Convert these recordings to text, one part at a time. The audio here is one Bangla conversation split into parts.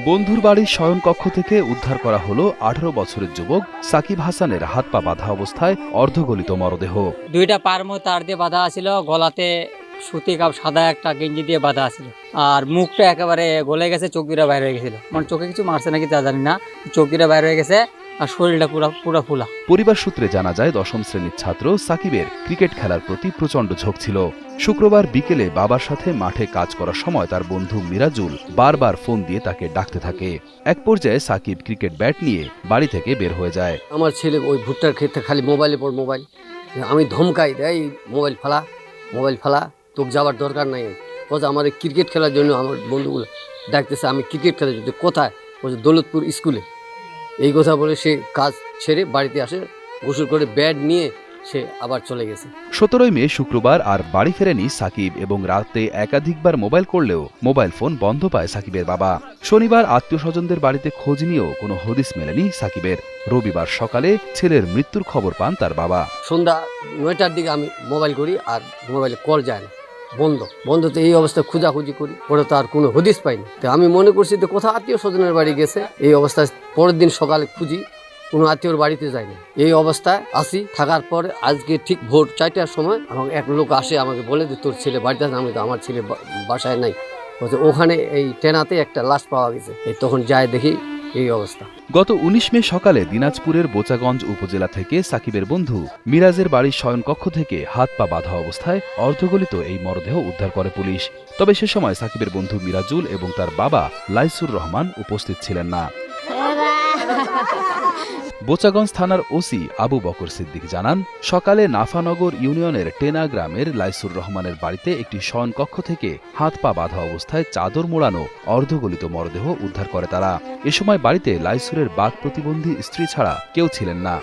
বন্ধুর বাড়ির শয়নকক্ষ থেকে উদ্ধার করা হলো 18 বছরের যুবক সাকিব হাসানের হাত পা বাঁধা অবস্থায় অর্ধগলিত মরদেহ। দুইটা পার মধ্যে তার দিয়ে বাঁধা ছিল, গলাতে সুতি কাপ সাদা একটা গেঞ্জি দিয়ে বাঁধা ছিল, আর মুখটা একেবারে গলে গেছে, চোখ দুটা বাইরে হয়ে গেছিল। মানে চোখে কিছু মারছে নাকি তা জানি না, চোখ দুটা বাইরে হয়ে গেছে আর শরীরটা পুরো ফুলা। পরিবার সূত্রে জানা যায় 10ম শ্রেণীর ছাত্র সাকিবের ক্রিকেট খেলার প্রতি প্রচণ্ড ঝোঁক ছিল। শুক্রবার বিকেলে বাবার সাথে মাঠে কাজ করার সময় তার বন্ধু মিরাজুল বারবার ফোন দিয়ে তাকে ডাকতে থাকে। এক পর্যায়ে সাকিব ক্রিকেট ব্যাট নিয়ে বাড়ি থেকে বের হয়ে যায়। আমার ছেলে ওই ভুট্টার ক্ষেত্রে খালি মোবাইলের পর মোবাইল, আমি ধমকাই দেয় মোবাইল ফেলা, তোকে যাওয়ার দরকার নাই। বলছে আমার ক্রিকেট খেলার জন্য আমার বন্ধুগুলো ডাকতেছে, আমি ক্রিকেট খেলার জন্য। কোথায়? বলছে দৌলতপুর স্কুলে। এই কথা বলে সে কাজ ছেড়ে বাড়িতে আসে, গোসল করে ব্যাট নিয়ে সে আবার চলে গেছে। 17 মে শুক্রবার আর বাড়ি ফেরেনি সাকিব এবং রাতে একাধিকবার মোবাইল করলেও মোবাইল ফোন বন্ধ পায় সাকিবের বাবা। শনিবার আত্মীয় স্বজনদের বাড়িতে খোঁজ নিয়েও কোনো হদিস মেলেনি সাকিবের। রবিবার সকালে ছেলের মৃত্যুর খবর পান তার বাবা। সন্ধ্যা 9টার দিকে আমি মোবাইল করি, আর মোবাইলে কল যায় না, বন্ধতে এই অবস্থায় খোঁজাখুঁজি করি, পরে তো আর কোনো হদিস পাইনি। তো আমি মনে করছি যে কোথাও আত্মীয় স্বজনের বাড়ি গেছে। এই অবস্থায় পরের দিন সকালে খুঁজি, কোনো আত্মীয়র বাড়িতে যায়নি। এই অবস্থায় আসি, থাকার পরে আজকে ঠিক ভোর 4টার সময় আমার এক লোক আসে, আমাকে বলে যে তোর ছেলে বাড়িতে আছে। আমি তো আমার ছেলে বাসায় নাই। বলছে ওখানে এই টেনাতে একটা লাশ পাওয়া গেছে। এই তখন যায় দেখি এই অবস্থা। গত 19 মে সকালে দিনাজপুরের বোচাগঞ্জ উপজেলা থেকে সাকিবের বন্ধু মিরাজের বাড়ির শয়নকক্ষ থেকে হাত পা বাঁধা অবস্থায় অর্ধগলিত এই মরদেহ উদ্ধার করে পুলিশ। তবে সে সময় সাকিবের বন্ধু মিরাজুল এবং তার বাবা লাইসুর রহমান উপস্থিত ছিলেন না। বোচাগঞ্জ থানার ওসি আবু বকর সিদ্দিক জানান, সকালে নাফানগর ইউনিয়নের টেনা গ্রামের লাইসুর রহমানের বাড়িতে একটি শয়নকক্ষ থেকে হাত পা বাঁধা অবস্থায় চাদর মোড়ানো অর্ধগলিত মরদেহ উদ্ধার করে তারা। এ সময় বাড়িতে লাইসুরের বাক প্রতিবন্ধী স্ত্রী ছাড়া কেউ ছিলেন না।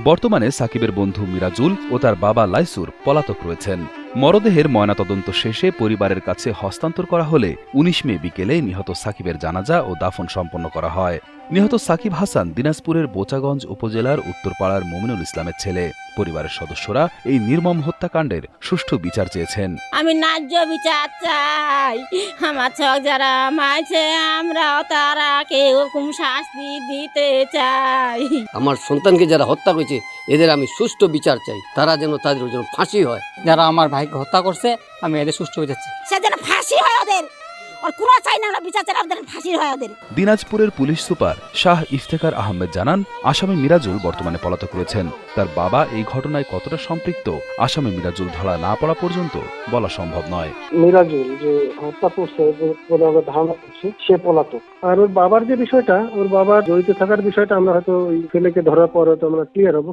বর্তমানে সাকিবের বন্ধু মিরাজুল ও তার বাবা লাইসুর পলাতক রয়েছেন। মরদেহের ময়নাতদন্ত শেষে পরিবারের কাছে হস্তান্তর করা হলে 19 মে বিকেলে নিহত সাকিবের জানাজা ও দাফন সম্পন্ন করা হয়। নিহত সাকিব হাসান দিনাজপুরের বোচাগঞ্জ উপজেলার উত্তরপাড়ার মুমিনুল ইসলামের ছেলে। পরিবারের সদস্যরা এই নির্মম হত্যাকাণ্ডের সুষ্ঠু বিচার চেয়েছেন। আমি ন্যায্য বিচার চাই, আমার চোখ যারা মারছে আমরাও তারাকে ওরকম শাস্তি দিতে চাই। আমার সন্তানকে যারা হত্যা করেছে এদের আমি সুষ্ঠু বিচার চাই, তারা যেন তাদের জন্য ফাঁসি হয়। যারা আমার ভাইকে হত্যা করছে আমি এদের সুষ্ঠু হয়ে যাচ্ছি, সে যেন ফাঁসি হয় ওদের, আর কোনো চাই না আমরা বিচার চাই, ওদের ফাঁসি হয় ওদের। দিনাজপুরের পুলিশ সুপার শাহ ইফতেখার আহমেদ জানান, আসামি মিরাজুল বর্তমানে পলাতক রয়েছেন। তার বাবা এই ঘটনায় কতটা সম্পৃক্ত আসামি মিরাজুল ধরা না পড়া পর্যন্ত বলা সম্ভব নয়। মিরাজুল যে হত্যা করছে বলে আমরা ধারণা করছি সে পলাতক। আর ওর বাবার যে বিষয়টা, ওর বাবার জড়িত থাকার বিষয়টা আমরা হয়তো ওই ছেলেকে ধরার পর হয়তো আমরা ক্লিয়ার হবো।